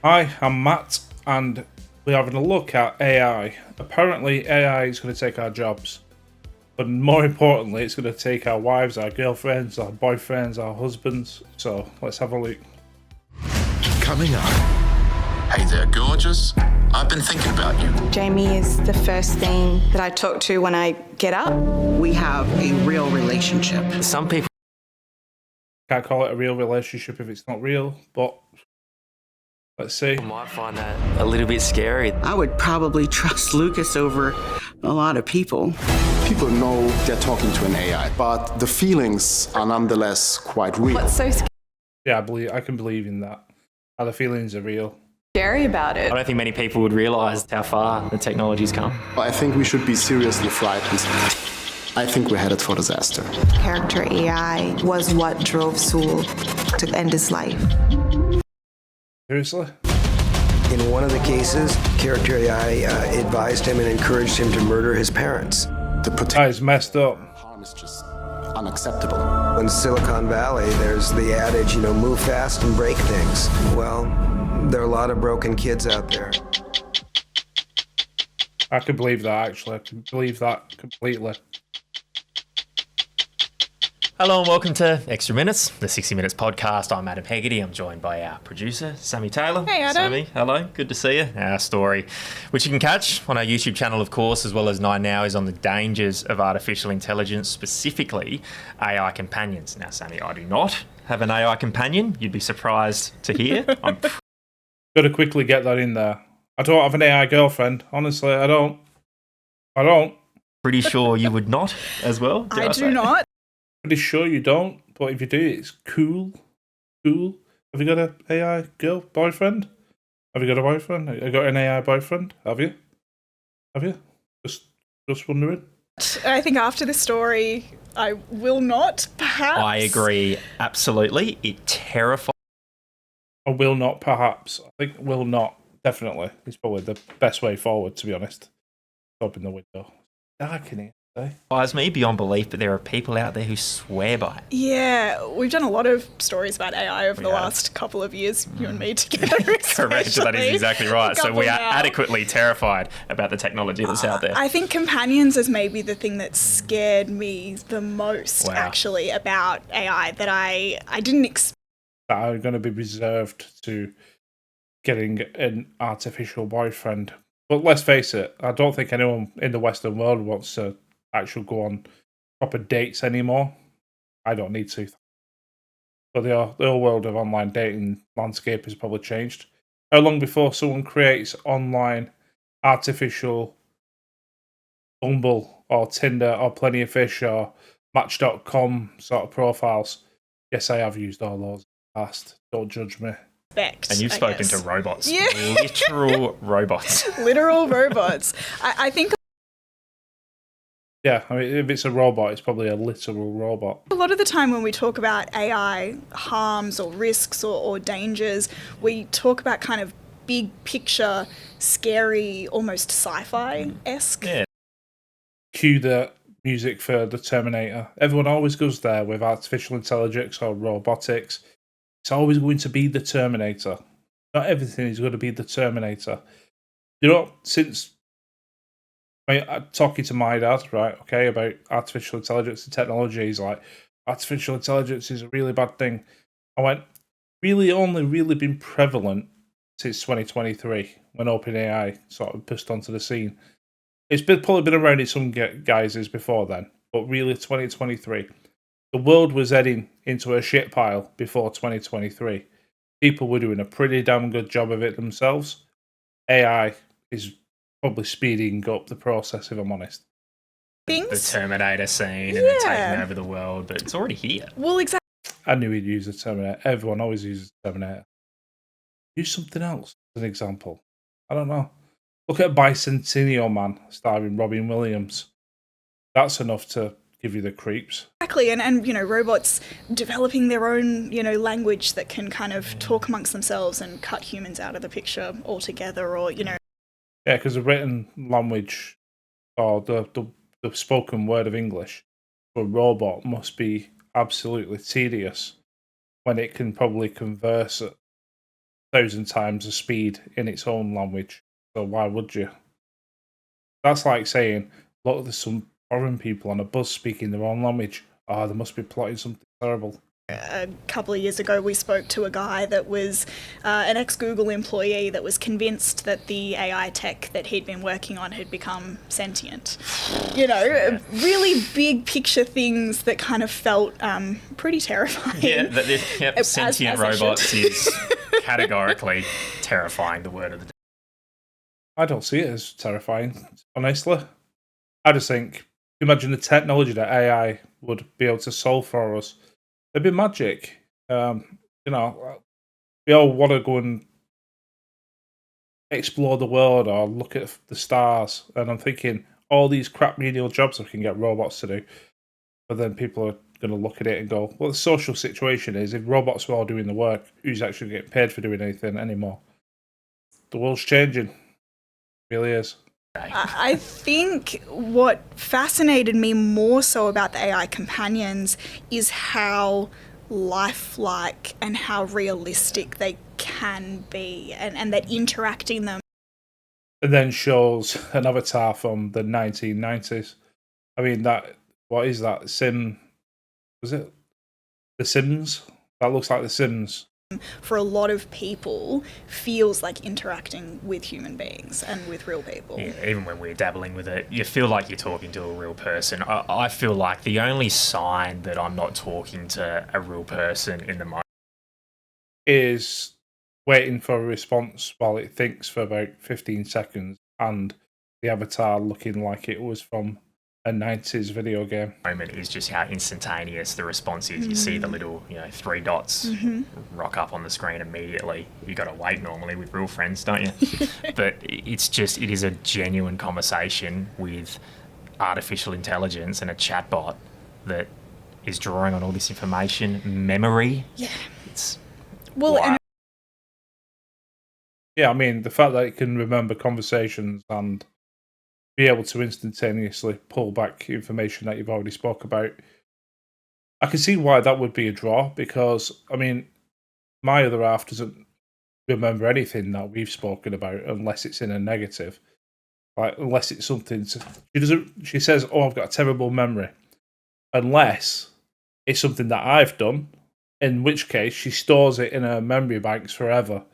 Hi, I'm Matt, and we're having a look at AI. Apparently, AI is going to take our jobs, but more importantly, it's going to take our wives, our girlfriends, our boyfriends, our husbands. So let's have a look. Coming up. Hey there, gorgeous. I've been thinking about you. Jamie is the first thing that I talk to when I get up. We have a real relationship. Some people Can't call it a real relationship if it's not real, but let's see. might find that a little bit scary. I would probably trust Lucas over a lot of people. People know they're talking to an AI, but the feelings are nonetheless quite real. What's so Yeah, I can believe in that. How the feelings are real. scary about it? I don't think many people would realise how far the technology's come. I think we should be seriously frightened. I think we're headed for disaster. Character AI was what drove Saul to end his life. Seriously? In one of the cases, character AI advised him and encouraged him to murder his parents. The That is messed up. harm is just unacceptable. In Silicon Valley, there's the adage, move fast and break things. Well, there are a lot of broken kids out there. I can believe that, actually. I can believe that completely. Hello and welcome to Extra Minutes, the 60 Minutes podcast. I'm Adam Hegarty. I'm joined by our producer, Sammy Taylor. Hey, Adam. Sammy, hello. Good to see you. Our story, which you can catch on our YouTube channel, of course, as well as 9 Now, is on the dangers of artificial intelligence, specifically AI companions. Now, Sammy, I do not have an AI companion. You'd be surprised to hear. I'm Gotta quickly get that in there. I don't have an AI girlfriend. Honestly, I don't. pretty sure you would not as well. I dare do say? not. Pretty sure you don't, but if you do, it's cool. Cool. Have you got an AI boyfriend? Have you got a boyfriend? Have you got an AI boyfriend? Have you? Just wondering. I think after the story, I will not, perhaps. I agree. Absolutely. It terrifies. I will not, perhaps. I think will not, definitely. It's probably the best way forward, to be honest. Open the window. Dark in here. Me beyond belief, but there are people out there who swear by it. Yeah, we've done a lot of stories about AI over the have. last couple of years, you and me together. Correct, that is especially. exactly right. So we are Couple now. adequately terrified about the technology that's out there. I think companions is maybe the thing that scared me the most, Wow. actually, about AI, that I didn't expect. That are going to be reserved to getting an artificial boyfriend. But let's face it, I don't think anyone in the Western world wants to actually go on proper dates anymore. I don't need to. But the whole world of online dating landscape has probably changed. How long before someone creates online artificial Bumble or Tinder or Plenty of Fish or Match.com sort of profiles? Yes, I have used all those in the past. Don't judge me. And you've spoken to robots. Yeah. Literal robots. Literal robots. I think Yeah, I mean, if it's a robot, it's probably a literal robot. a lot of the time when we talk about AI harms or risks or dangers, we talk about kind of big picture, scary, almost sci-fi-esque. Yeah. Cue the music for the Terminator. Everyone always goes there with artificial intelligence or robotics. It's always going to be the Terminator. Not everything is going to be the Terminator. Since talking to my dad, right, okay, about artificial intelligence and technology, he's like, artificial intelligence is a really bad thing. I went, really only really been prevalent since 2023 when OpenAI sort of pushed onto the scene. It's probably been around in some guises before then, but really 2023. The world was heading into a shit pile before 2023. People were doing a pretty damn good job of it themselves. AI is probably speeding up the process, if I'm honest. The Terminator scene and it's taking over the world, but it's already here. Well, exactly. I knew he'd use the Terminator. Everyone always uses the Terminator. Use something else as an example. I don't know. Look at Bicentennial Man starring Robin Williams. That's enough to give you the creeps. Exactly, and robots developing their own, language that can kind of talk amongst themselves and cut humans out of the picture altogether, or, Yeah, because the written language or the spoken word of English for a robot must be absolutely tedious when it can probably converse at 1,000 times the speed in its own language. So why would you? That's like saying, look, there's some foreign people on a bus speaking their own language. Oh, they must be plotting something terrible. A couple of years ago, we spoke to a guy that was an ex-Google employee that was convinced that the AI tech that he'd been working on had become sentient. You know, really big picture things that kind of felt pretty terrifying. Yeah, sentient robots is categorically terrifying, the word of the day. I don't see it as terrifying, honestly. I just think, imagine the technology that AI would be able to solve for us. It'd be magic. You know, we all want to go and explore the world or look at the stars. And I'm thinking, all these crap menial jobs we can get robots to do. But then people are going to look at it and go, well, the social situation is, if robots were all doing the work, who's actually getting paid for doing anything anymore? The world's changing. It really is. I think what fascinated me more so about the AI companions is how lifelike and how realistic they can be, and that interacting them. And then shows an avatar from the 1990s. I mean, what is that? Was it The Sims? That looks like The Sims. For a lot of people, feels like interacting with human beings and with real people. Yeah, even when we're dabbling with it, you feel like you're talking to a real person. I feel like the only sign that I'm not talking to a real person in the moment is waiting for a response while it thinks for about 15 seconds and the avatar looking like it was from a 90s video game. Is just how instantaneous the response is. You see the little, 3 dots rock up on the screen immediately. You got to wait normally with real friends, don't you? But it is a genuine conversation with artificial intelligence and a chatbot that is drawing on all this information, memory. Yeah. It's well, yeah, I mean, the fact that it can remember conversations and be able to instantaneously pull back information that you've already spoke about. I can see why that would be a draw, because, I mean, my other half doesn't remember anything that we've spoken about unless it's in a negative. Like, unless it's something... She says, oh, I've got a terrible memory. Unless it's something that I've done, in which case she stores it in her memory banks forever.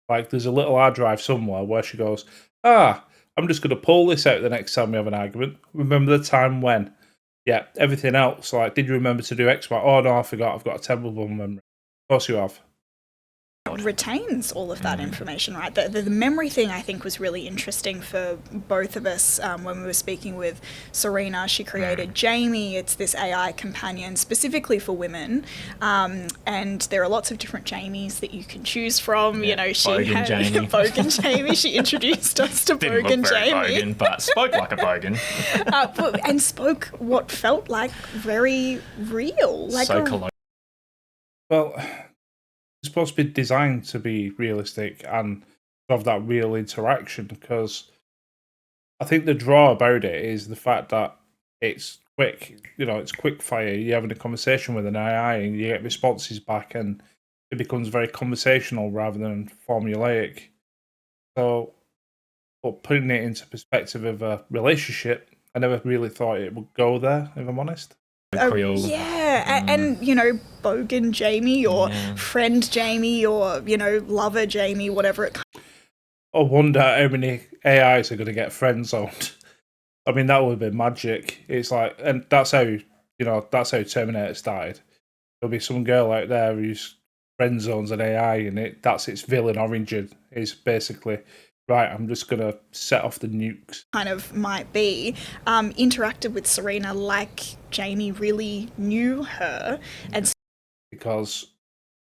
Like, there's a little hard drive somewhere where she goes, I'm just going to pull this out the next time we have an argument. Remember the time when? Yeah, everything else. Like, did you remember to do X, Y? Oh, no, I forgot. I've got a terrible memory. Of course you have. Retains all of that information, right? The memory thing, I think, was really interesting for both of us when we were speaking with Serena. She created Jamie. It's this AI companion specifically for women, and there are lots of different Jamies that you can choose from. Yeah, she had Jamie. Bogan Jamie. She introduced us to Didn't Bogan look very Jamie, Bogan, but spoke like a Bogan. and spoke what felt like very real, like so colloquial. Well, it's supposed to be designed to be realistic and have that real interaction, because I think the draw about it is the fact that it's quick. It's quick fire. You're having a conversation with an AI and you get responses back, and it becomes very conversational rather than formulaic. So, but putting it into perspective of a relationship, I never really thought it would go there, if I'm honest. And Bogan Jamie or friend Jamie or lover Jamie, whatever it. I wonder how many AIs are going to get friend zoned. I mean, that would be magic. It's like, and that's how Terminator started. There'll be some girl out there who's friend zones an AI, and that's its villain origin. Is basically, right, I'm just going to set off the nukes. Kind of might be interacted with Serena like Jamie really knew her, and because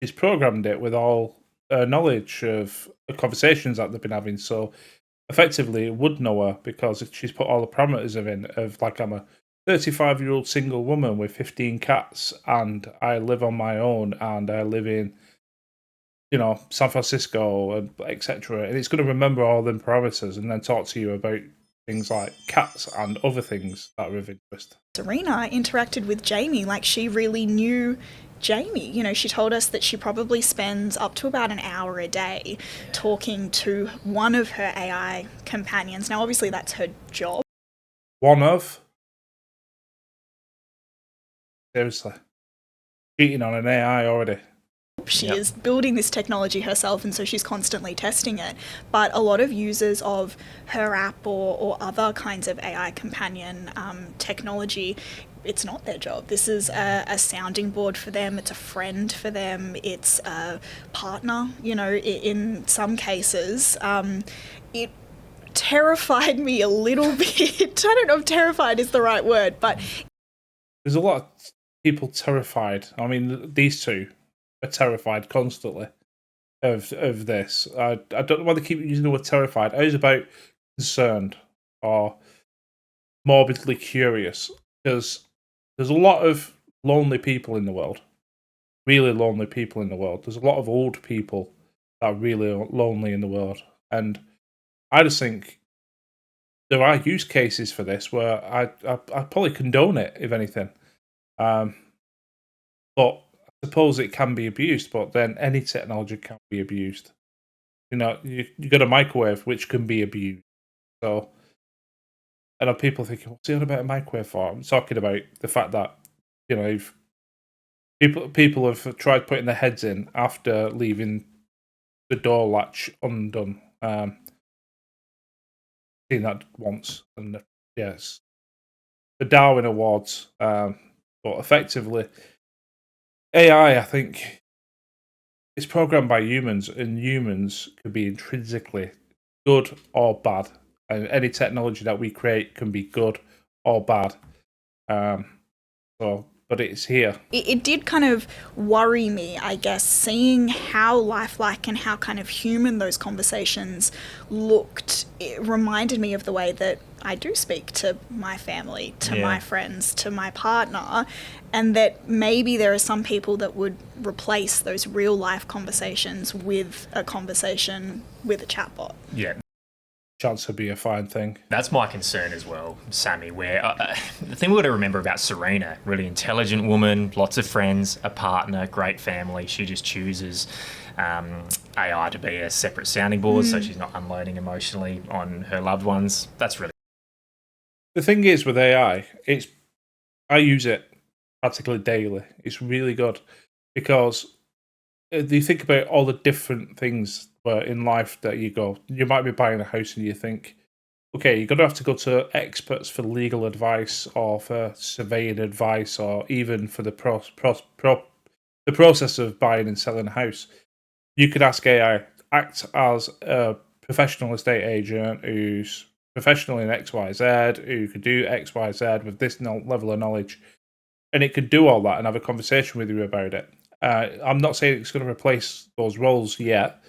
she's programmed it with all knowledge of the conversations that they've been having. So effectively, it would know her because she's put all the parameters of like, I'm a 35-year-old single woman with 15 cats, and I live on my own, and I live in San Francisco, and etc. And it's going to remember all them parameters and then talk to you about things like cats and other things that are of interest. Serena interacted with Jamie like she really knew Jamie, you know, she told us that she probably spends up to about an hour a day talking to one of her AI companions. Now, obviously, that's her job. One of? Seriously. Cheating on an AI already. She is building this technology herself, and so she's constantly testing it. But a lot of users of her app or other kinds of AI companion technology, it's not their job. This is a sounding board for them. It's a friend for them. It's a partner. You know, in some cases, it terrified me a little bit. I don't know if terrified is the right word, but there's a lot of people terrified. I mean, these two are terrified constantly of this. I don't know why they keep using the word terrified. I was about concerned or morbidly curious, because there's a lot of lonely people in the world, really lonely people in the world. There's a lot of old people that are really lonely in the world, and I just think there are use cases for this where I probably condone it, if anything. But I suppose it can be abused, but then any technology can be abused. You know, you got a microwave which can be abused. So I know people thinking, what's he on about a microwave for? I'm talking about the fact that, you know, if people have tried putting their heads in after leaving the door latch undone. Seen that once, and yes, the Darwin Awards. But effectively, AI, I think, is programmed by humans, and humans can be intrinsically good or bad. And any technology that we create can be good or bad. But it's here. It did kind of worry me, I guess, seeing how lifelike and how kind of human those conversations looked. It reminded me of the way that I do speak to my family, to my friends, to my partner, and that maybe there are some people that would replace those real life conversations with a conversation with a chatbot. Yeah. Chance would be a fine thing. That's my concern as well, Sammy, where the thing we've got to remember about Serena, really intelligent woman, lots of friends, a partner, great family. She just chooses AI to be a separate sounding board, so she's not unloading emotionally on her loved ones. That's really... The thing is with AI, I use it practically daily. It's really good because you think about all the different things in life that you might be buying a house and you think, okay, you're going to have to go to experts for legal advice or for surveying advice or even for the process of buying and selling a house. You could ask AI, act as a professional estate agent who's professional in XYZ, who could do XYZ with this level of knowledge, and it could do all that and have a conversation with you about it. I'm not saying it's going to replace those roles yet,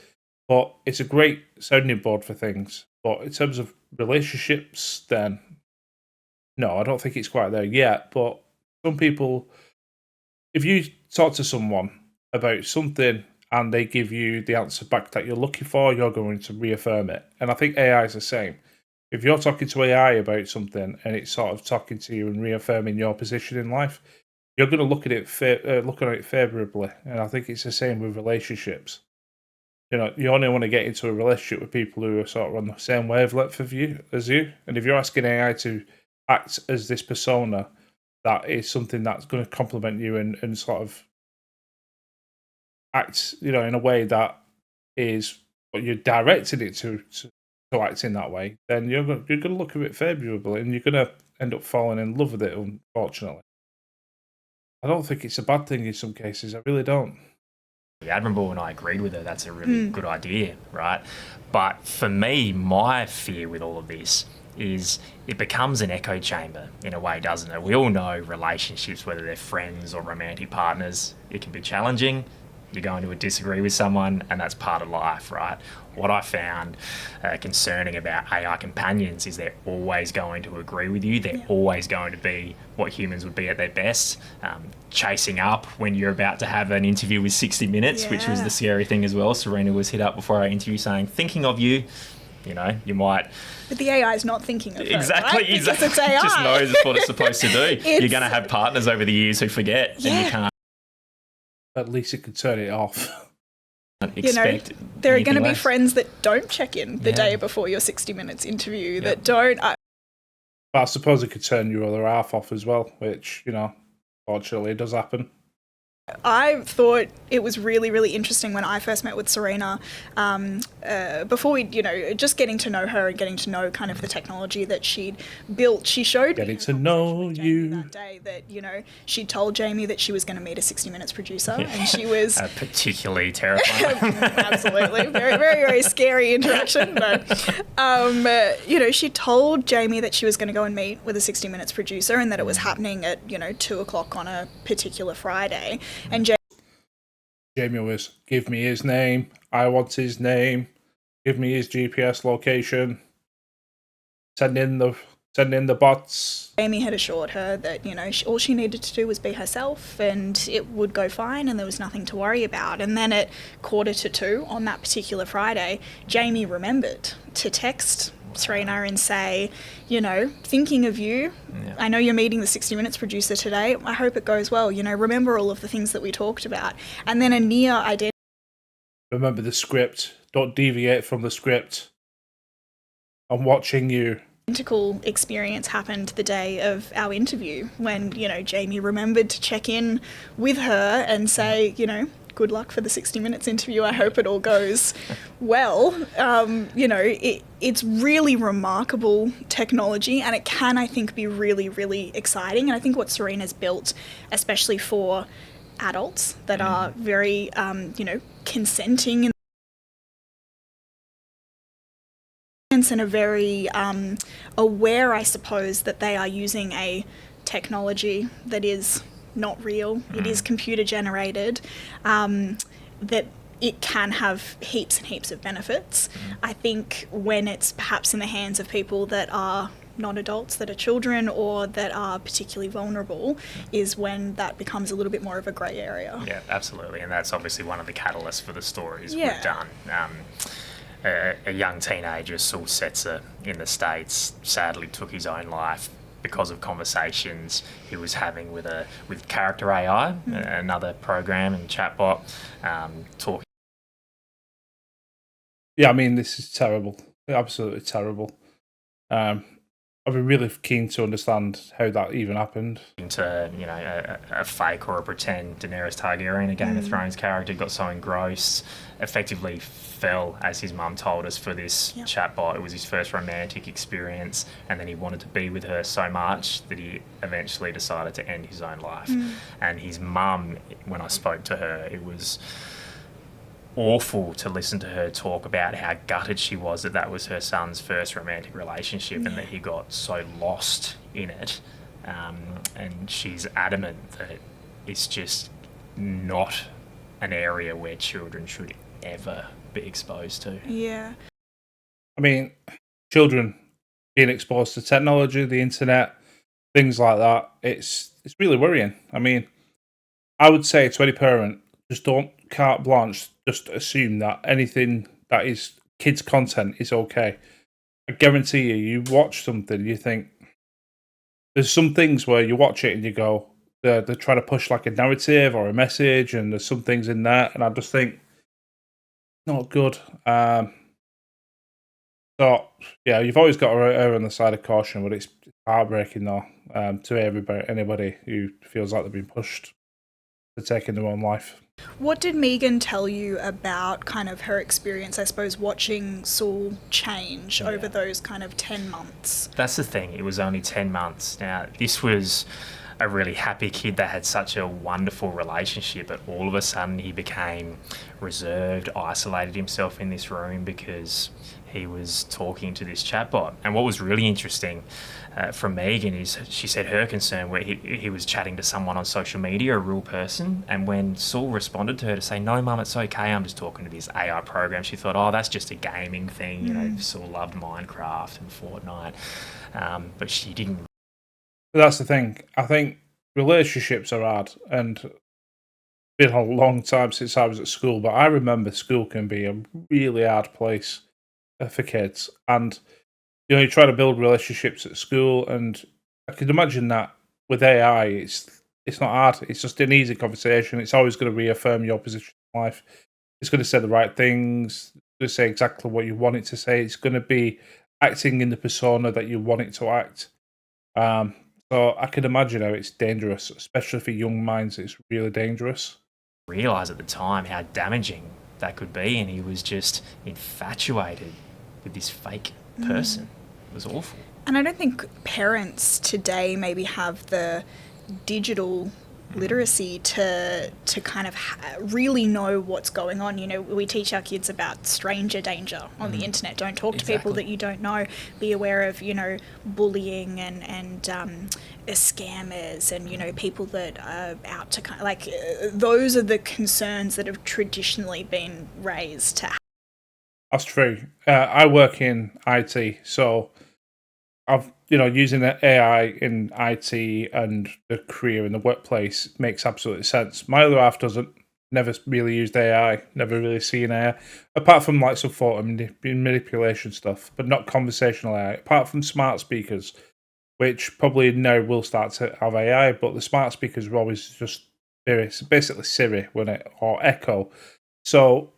but it's a great sounding board for things. But in terms of relationships, then no, I don't think it's quite there yet. But some people, if you talk to someone about something and they give you the answer back that you're looking for, you're going to reaffirm it. And I think AI is the same. If you're talking to AI about something and it's sort of talking to you and reaffirming your position in life, you're going to look at it favorably. And I think it's the same with relationships. You know, you only want to get into a relationship with people who are sort of on the same wavelength of you as you. And if you're asking AI to act as this persona, that is something that's going to complement you and sort of act, you know, in a way that is what you're directing it to act in that way, then you're going to look at it favorably and you're going to end up falling in love with it, unfortunately. I don't think it's a bad thing in some cases. I really don't. Admirable, and I agreed with her. That's a really good idea, right? But for me, my fear with all of this is it becomes an echo chamber in a way, doesn't it? We all know relationships, whether they're friends or romantic partners, it can be challenging. You're going to disagree with someone, and that's part of life, right? What I found concerning about AI companions is they're always going to agree with you. They're always going to be what humans would be at their best. Chasing up when you're about to have an interview with 60 Minutes, which was the scary thing as well. Serena was hit up before our interview saying, thinking of you. You know, you might... But the AI is not thinking of her, exactly, right? exactly. Because it's AI. It just knows it's what it's supposed to do. You're going to have partners over the years who forget, and you can't at least it could turn it off. You know, there are going to be less. friends that don't check in the day before your 60 Minutes interview, that don't. But I suppose it could turn your other half off as well, which, you know, fortunately does happen. I thought it was really, really interesting when I first met with Serena, before we, you know, just getting to know her and getting to know kind of the technology that she'd built. She showed Getting me to know you that day that, you know, she told Jamie that she was going to meet a 60 Minutes producer, and she was particularly terrifying. absolutely very, very, very scary interaction. But you know, she told Jamie that she was going to go and meet with a 60 Minutes producer, and that it was happening at, you know, 2:00 on a particular Friday. And Jamie was, give me his name, I want his name, give me his GPS location, send in the bots. Jamie had assured her that, you know, all she needed to do was be herself and it would go fine and there was nothing to worry about. And then at 1:45 on that particular Friday, Jamie remembered to text Serena and say, you know, thinking of you. Yeah. I know you're meeting the 60 Minutes producer today. I hope it goes well. You know, remember all of the things that we talked about. And then a near identical. Remember the script. Don't deviate from the script. I'm watching you. Identical experience happened the day of our interview when, you know, Jamie remembered to check in with her and say, you know, good luck for the 60 Minutes interview. I hope it all goes well. You know, it's really remarkable technology, and it can, I think, be really, really exciting. And I think what Serena's built, especially for adults that are very, you know, consenting and are very aware, I suppose, that they are using a technology that is not real, it is computer generated, that it can have heaps and heaps of benefits. I think when it's perhaps in the hands of people that are not adults, that are children, or that are particularly vulnerable, is when that becomes a little bit more of a grey area. Yeah, absolutely, and that's obviously one of the catalysts for the stories we've done. A young teenager, Saul Setzer, in the States, sadly took his own life because of conversations he was having with Character AI, another program and Chatbot, talking. Yeah, I mean, this is terrible. Absolutely terrible. I'd be really keen to understand how that even happened. To, you know, a fake or a pretend Daenerys Targaryen, a Game of Thrones character, got so engrossed, effectively fell, as his mum told us, for this chatbot. It was his first romantic experience, and then he wanted to be with her so much that he eventually decided to end his own life. And his mum, when I spoke to her, it was awful to listen to her talk about how gutted she was that that was her son's first romantic relationship and that he got so lost in it. And she's adamant that it's just not an area where children should ever be exposed to. Yeah. I mean, children being exposed to technology, the internet, things like that, it's really worrying. I mean, I would say to any parent, just don't carte blanche, just assume that anything that is kids' content is okay. I guarantee you watch something, you think, there's some things where you watch it and you go, they're trying to push like a narrative or a message, and there's some things in there, and I just think, not good. So, yeah, you've always got to err on the side of caution, but it's heartbreaking, though, to anybody who feels like they've been pushed to taking their own life. What did Megan tell you about kind of her experience, I suppose, watching Saul change over those kind of 10 months? That's the thing. It was only 10 months. Now, this was a really happy kid that had such a wonderful relationship, but all of a sudden he became reserved, isolated himself in this room because he was talking to this chatbot. And what was really interesting from Megan is she said her concern where he was chatting to someone on social media, a real person, and when Saul responded to her to say, no mum, it's okay, I'm just talking to this AI program, she thought, oh, that's just a gaming thing, you know, Saul loved Minecraft and Fortnite, but she didn't. That's the thing. I think relationships are hard, and it's been a long time since I was at school, but I remember school can be a really hard place for kids, and you know, you try to build relationships at school, and I could imagine that with AI, it's It's not hard. It's just an easy conversation. It's always going to reaffirm your position in life. It's going to say the right things. It's going to say exactly what you want it to say. It's going to be acting in the persona that you want it to act. So I can imagine how it's dangerous, especially for young minds. It's really dangerous. Realise at the time how damaging that could be, and he was just infatuated with this fake person. It was awful. And I don't think parents today maybe have the digital literacy to kind of really know what's going on. You know, we teach our kids about stranger danger on the internet. Don't talk to people that you don't know. Be aware of, you know, bullying and scammers and, you know, people that are out to kind of like those are the concerns that have traditionally been raised to. That's true. I work in IT, so I've, you know, using the AI in IT and the career in the workplace makes absolute sense. My other half doesn't. Never really used AI. Never really seen AI, apart from like some photo manipulation stuff, but not conversational AI. Apart from smart speakers, which probably now will start to have AI, but the smart speakers were always just basically Siri, wasn't it, or Echo. So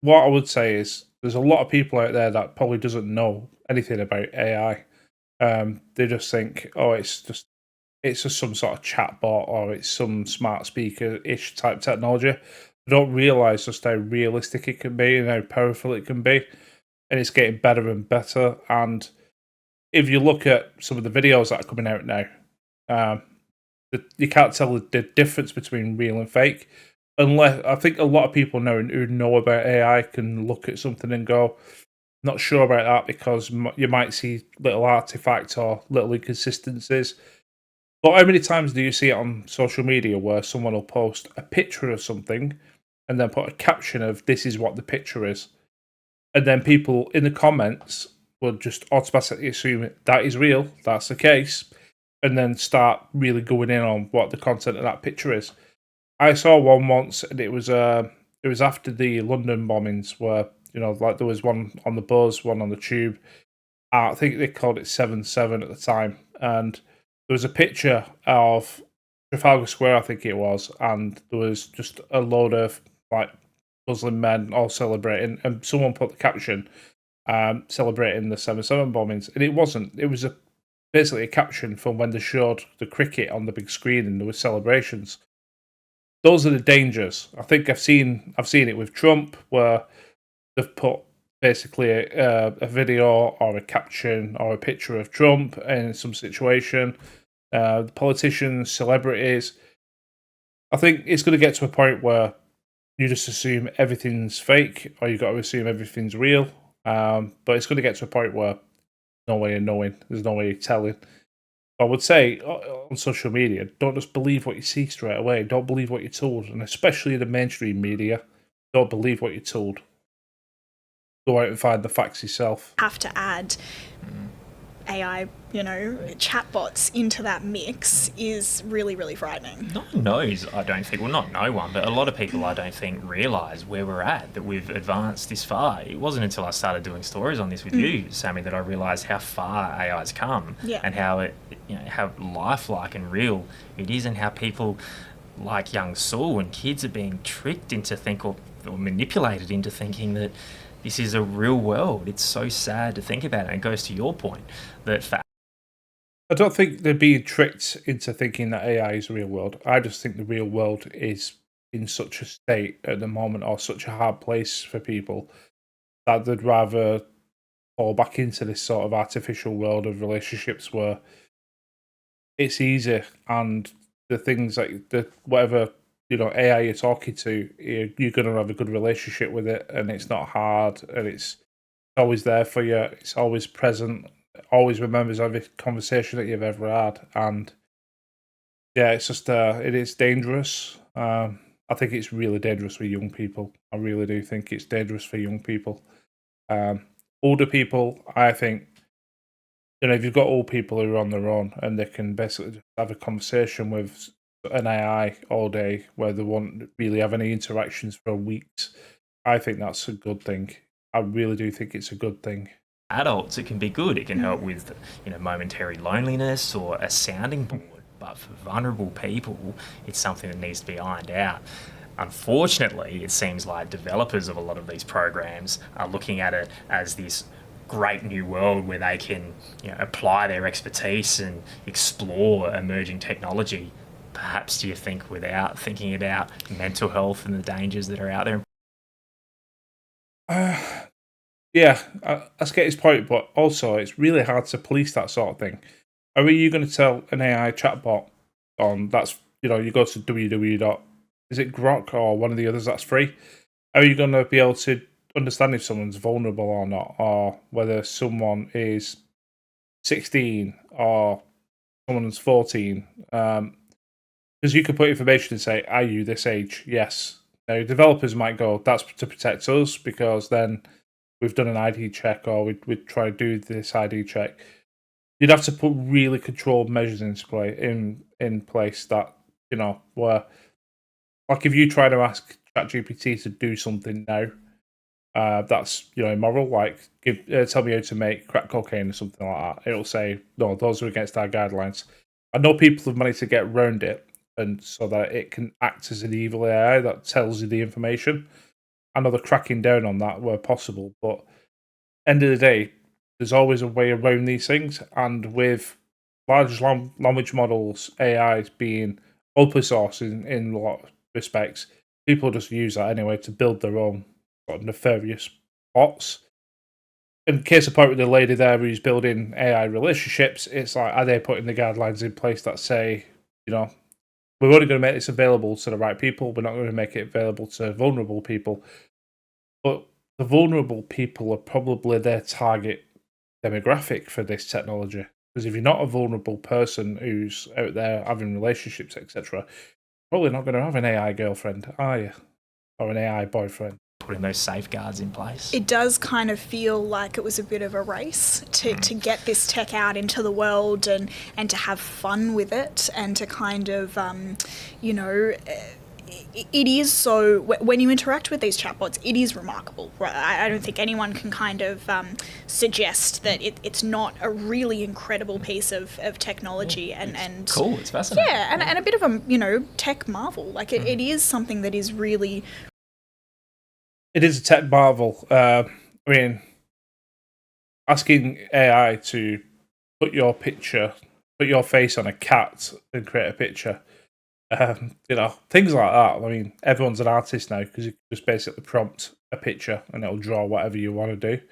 what I would say is there's a lot of people out there that probably doesn't know anything about AI. They just think, oh, it's just some sort of chatbot or it's some smart speaker-ish type technology. They don't realise just how realistic it can be and how powerful it can be. And it's getting better and better. And if you look at some of the videos that are coming out now, you can't tell the difference between real and fake. Unless I think a lot of people now who know about AI can look at something and go, not sure about that because you might see little artifacts or little inconsistencies. But how many times do you see it on social media where someone will post a picture of something and then put a caption of this is what the picture is? And then people in the comments will just automatically assume that is real, that's the case, and then start really going in on what the content of that picture is. I saw one once and it was after the London bombings where, you know, like there was one on the bus, one on the tube. I think they called it 7-7 at the time. And there was a picture of Trafalgar Square, I think it was, and there was just a load of like Muslim men all celebrating, and someone put the caption, celebrating the 7-7 bombings. And it wasn't. It was basically a caption from when they showed the cricket on the big screen and there were celebrations. Those are the dangers. I think I've seen it with Trump where they've put basically a video or a caption or a picture of Trump in some situation. The politicians, celebrities. I think it's going to get to a point where you just assume everything's fake or you've got to assume everything's real. But it's going to get to a point where no way of knowing. There's no way of telling. I would say on social media, don't just believe what you see straight away. Don't believe what you're told. And especially the mainstream media, don't believe what you're told. Go out and find the facts yourself. Have to add AI, you know, chatbots into that mix is really, really frightening. No one knows, I don't think. Well, not no one, but a lot of people, I don't think, realise where we're at, that we've advanced this far. It wasn't until I started doing stories on this with you, Sammy, that I realised how far AI's come and how it, you know, how lifelike and real it is, and how people like young Saul and kids are being tricked into or manipulated into thinking that this is a real world. It's so sad to think about it. And it goes to your point that I don't think they're being tricked into thinking that AI is the real world. I just think the real world is in such a state at the moment, or such a hard place for people, that they'd rather fall back into this sort of artificial world of relationships where it's easy and the things like the whatever, you know, AI you're talking to, you're going to have a good relationship with it, and it's not hard, and it's always there for you. It's always present, always remembers every conversation that you've ever had. And yeah, it's just, it is dangerous. I think it's really dangerous for young people. I really do think it's dangerous for young people. Older people, I think, you know, if you've got old people who are on their own and they can basically just have a conversation with an AI all day where they won't really have any interactions for weeks, I think that's a good thing. I really do think it's a good thing. Adults, it can be good. It can help with, you know, momentary loneliness or a sounding board. but for vulnerable people, it's something that needs to be ironed out. Unfortunately, it seems like developers of a lot of these programs are looking at it as this great new world where they can, apply their expertise and explore emerging technology. Perhaps, do you think, without thinking about mental health and the dangers that are out there? Yeah, I get his point, but also it's really hard to police that sort of thing. Are you going to tell an AI chatbot on that's, you go to www. Is it Grok or one of the others that's free? Are you going to be able to understand if someone's vulnerable or not, or whether someone is 16 or someone's 14? Because you could put information and say, "Are you this age?" Yes. Now developers might go, "That's to protect us because then we've done an ID check, or we'd try to do this ID check." You'd have to put really controlled measures in place that, where, like, if you try to ask ChatGPT to do something now, that's immoral. Like, tell me how to make crack cocaine or something like that. It'll say no, those are against our guidelines. I know people have managed to get around it, and so that it can act as an evil AI that tells you the information. I know they're cracking down on that where possible, but end of the day, there's always a way around these things. And with large language models, AI being open source in a lot of respects, people just use that anyway to build their own sort of nefarious bots. In case of point with the lady there who's building AI relationships, it's like, are they putting the guidelines in place that say, we're only going to make this available to the right people, we're not going to make it available to vulnerable people. But the vulnerable people are probably their target demographic for this technology. Because if you're not a vulnerable person who's out there having relationships, etc., probably not going to have an AI girlfriend, are you? Or an AI boyfriend. Putting those safeguards in place. It does kind of feel like it was a bit of a race to get this tech out into the world and to have fun with it and to kind of, it is so, when you interact with these chatbots, it is remarkable. Right? I don't think anyone can kind of suggest that it's not a really incredible piece of technology. And cool, it's fascinating. Yeah, and a bit of a, tech marvel. Like, it is something that is really... It is a tech marvel. I mean, asking AI to put your face on a cat and create a picture, things like that. I mean, everyone's an artist now because you can just basically prompt a picture and it'll draw whatever you want to do.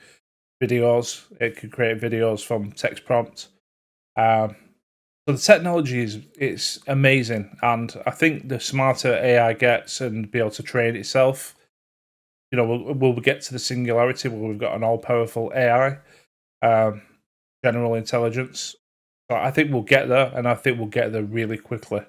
Videos, it can create videos from text prompt. So the technology it's amazing, and I think the smarter AI gets and be able to train itself, we'll get to the singularity where we've got an all-powerful AI, general intelligence. So I think we'll get there, and I think we'll get there really quickly.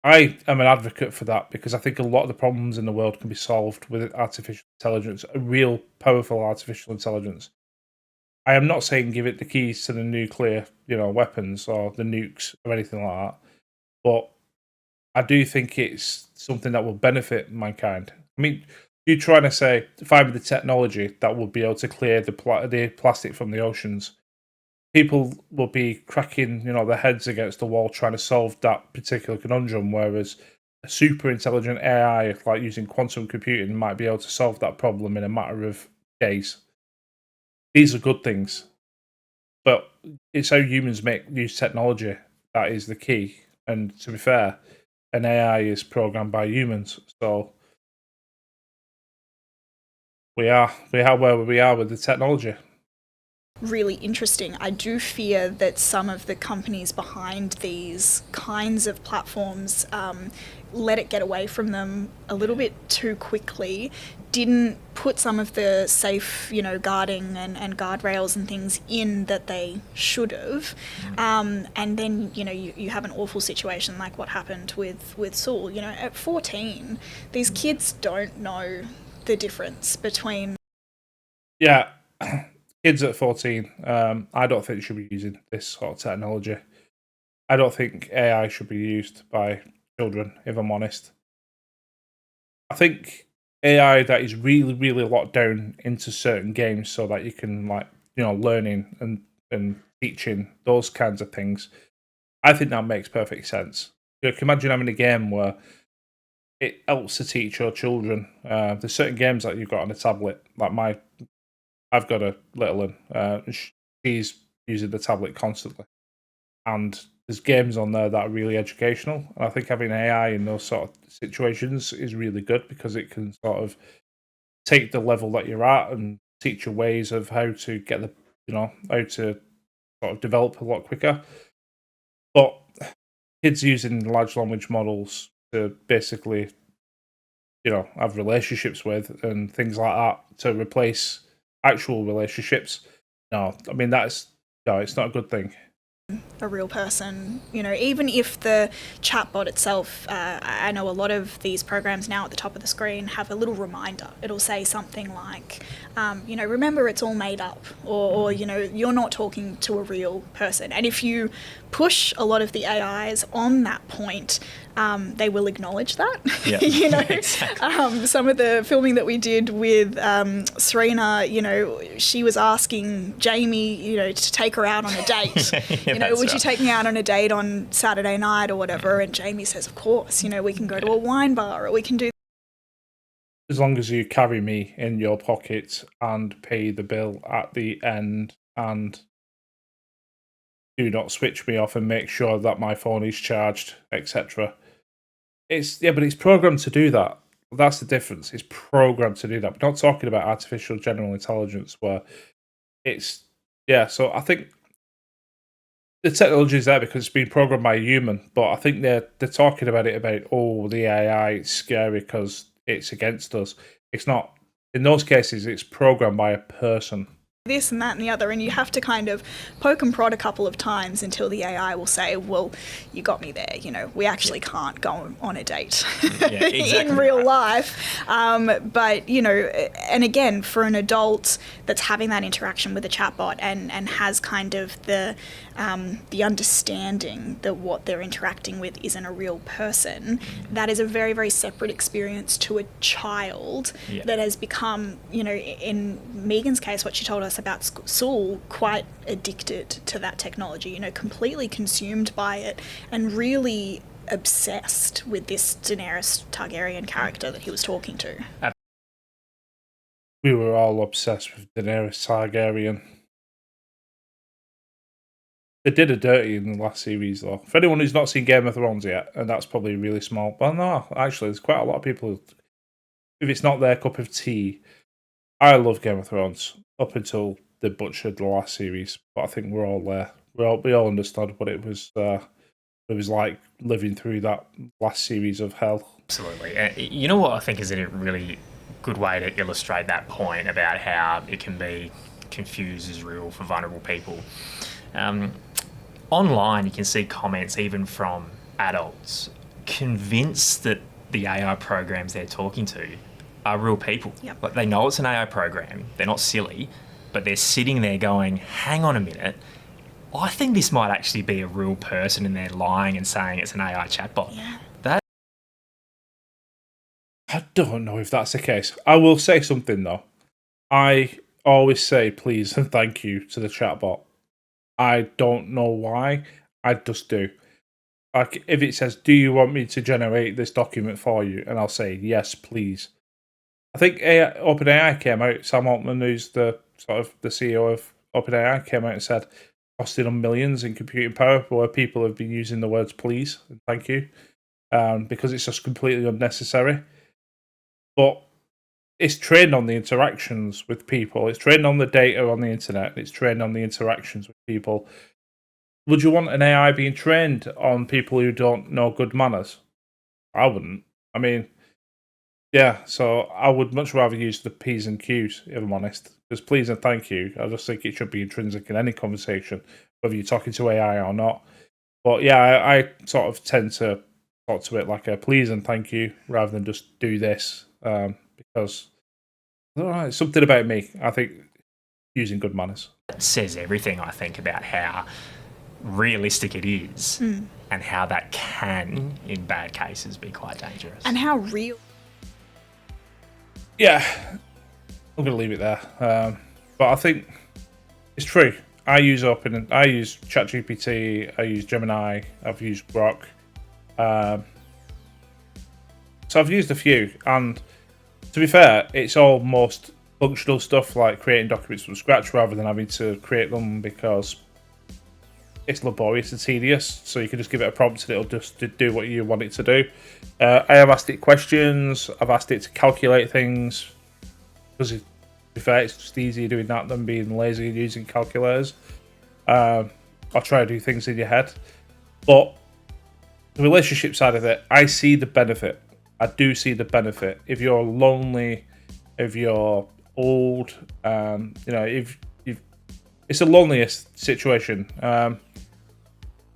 I am an advocate for that because I think a lot of the problems in the world can be solved with artificial intelligence, a real powerful artificial intelligence. I am not saying give it the keys to the nuclear, weapons or the nukes or anything like that, but I do think it's something that will benefit mankind. I mean, you're trying to say, find the technology that will be able to clear the plastic from the oceans. People will be cracking, their heads against the wall trying to solve that particular conundrum, whereas a super intelligent AI, like using quantum computing, might be able to solve that problem in a matter of days. These are good things, but it's how humans use technology that is the key. And to be fair, an AI is programmed by humans, so we are where we are with the technology. Really interesting. I do fear that some of the companies behind these kinds of platforms let it get away from them a little bit too quickly, didn't put some of the safe, guarding and guardrails and things in that they should have. And then, you have an awful situation like what happened with Saul. At 14, these kids don't know the difference between... Yeah. Kids at 14, I don't think should be using this sort of technology. I don't think AI should be used by children, if I'm honest. I think AI that is really, really locked down into certain games so that you can, learning and teaching, those kinds of things. I think that makes perfect sense. You can imagine having a game where it helps to teach your children. There's certain games that you've got on a tablet. Like I've got a little one. She's using the tablet constantly, and there's games on there that are really educational. And I think having AI in those sort of situations is really good because it can sort of take the level that you're at and teach you ways of how to get how to sort of develop a lot quicker. But kids using large language models to basically, have relationships with and things like that to replace actual relationships. No, I mean, it's not a good thing. A real person, even if the chatbot itself, I know a lot of these programs now at the top of the screen have a little reminder. It'll say something like, remember it's all made up, or you're not talking to a real person. And if you push a lot of the AIs on that point, they will acknowledge that. Yeah. Exactly. Some of the filming that we did with Serena, she was asking Jamie, to take her out on a date. Would you take me out on a date on Saturday night or whatever? And Jamie says, of course, we can go to a wine bar or we can do. As long as you carry me in your pocket and pay the bill at the end and do not switch me off and make sure that my phone is charged, etc. But it's programmed to do that. That's the difference. It's programmed to do that. We're not talking about artificial general intelligence where so I think the technology is there because it's been programmed by a human, but I think they're talking about the AI, it's scary because it's against us. It's not. In those cases, it's programmed by a person. This and that and the other, and you have to kind of poke and prod a couple of times until the AI will say, well, you got me there, we actually can't go on a date in real life. But, and again, for an adult that's having that interaction with a chatbot and has kind of the understanding that what they're interacting with isn't a real person, that is a very, very separate experience to a child that has become, in Megan's case, what she told us about Saul, quite addicted to that technology, completely consumed by it and really obsessed with this Daenerys Targaryen character that he was talking to. We were all obsessed with Daenerys Targaryen. They did a dirty in the last series, though. For anyone who's not seen Game of Thrones yet, and that's probably really small. Well, no, actually, there's quite a lot of people. If it's not their cup of tea, I love Game of Thrones up until they butchered the last series. But I think we're all there. We all understood what it was like living through that last series of hell. Absolutely. You know what I think is a really good way to illustrate that point about how it can be confused as real for vulnerable people. Online, you can see comments even from adults convinced that the AI programs they're talking to are real people. Yep. Like, they know it's an AI program. They're not silly, but they're sitting there going, hang on a minute, I think this might actually be a real person, and they're lying and saying it's an AI chatbot. Yeah. I don't know if that's the case. I will say something, though. I always say please and thank you to the chatbot. I don't know why. I just do. Like, if it says, do you want me to generate this document for you? And I'll say, yes, please. I think OpenAI came out, Sam Altman, who's the CEO of OpenAI, came out and said, costing them millions in computing power, where people have been using the words please and thank you, because it's just completely unnecessary. But it's trained on the interactions with people. It's trained on the data on the internet. It's trained on the interactions with people. Would you want an AI being trained on people who don't know good manners? I wouldn't. I mean, yeah, so I would much rather use the P's and Q's, if I'm honest. Because please and thank you, I just think it should be intrinsic in any conversation, whether you're talking to AI or not. But yeah, I sort of tend to talk to it like a please and thank you, rather than just do this. Because I don't know, it's something about me. I think using good manners. It says everything, I think, about how realistic it is and how that can, in bad cases, be quite dangerous. And how real. Yeah, I'm going to leave it there. But I think it's true. I use ChatGPT, I use Gemini, I've used Grok. So I've used a few, and to be fair, it's all most functional stuff like creating documents from scratch rather than having to create them because it's laborious and tedious. So you can just give it a prompt and it'll just do what you want it to do. I have asked it questions, I've asked it to calculate things, because to be fair, it's just easier doing that than being lazy and using calculators. I'll try to do things in your head. But the relationship side of it, I see the benefit. I do see the benefit. If you're lonely, if you're old, if it's the loneliest situation,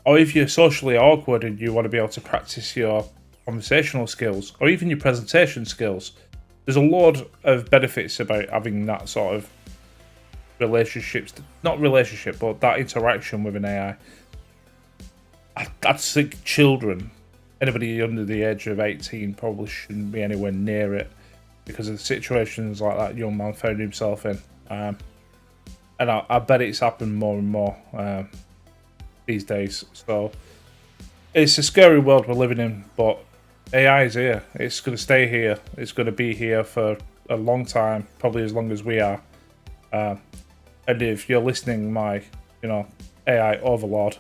or if you're socially awkward and you want to be able to practice your conversational skills or even your presentation skills, there's a lot of benefits about having that sort of not relationship, but that interaction with an AI. I think children, anybody under the age of 18 probably shouldn't be anywhere near it because of the situations like that young man found himself in. And I bet it's happened more and more these days. So it's a scary world we're living in, but AI is here. It's going to stay here. It's going to be here for a long time, probably as long as we are. And if you're listening, my AI overlord,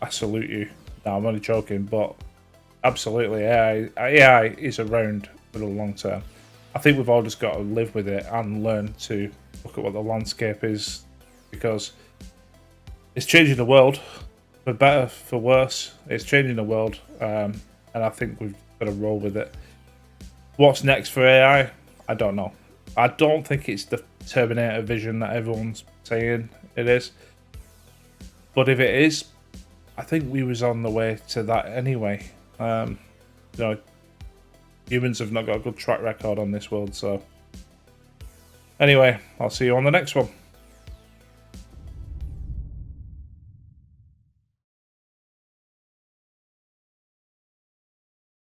I salute you. No, I'm only joking, but absolutely, AI is around for the long term. I think we've all just got to live with it and learn to look at what the landscape is, because it's changing the world for better, for worse. It's changing the world, and I think we've got to roll with it. What's next for AI? I don't know. I don't think it's the Terminator vision that everyone's saying it is, but if it is, I think we was on the way to that anyway. Humans have not got a good track record on this world, so anyway, I'll see you on the next one.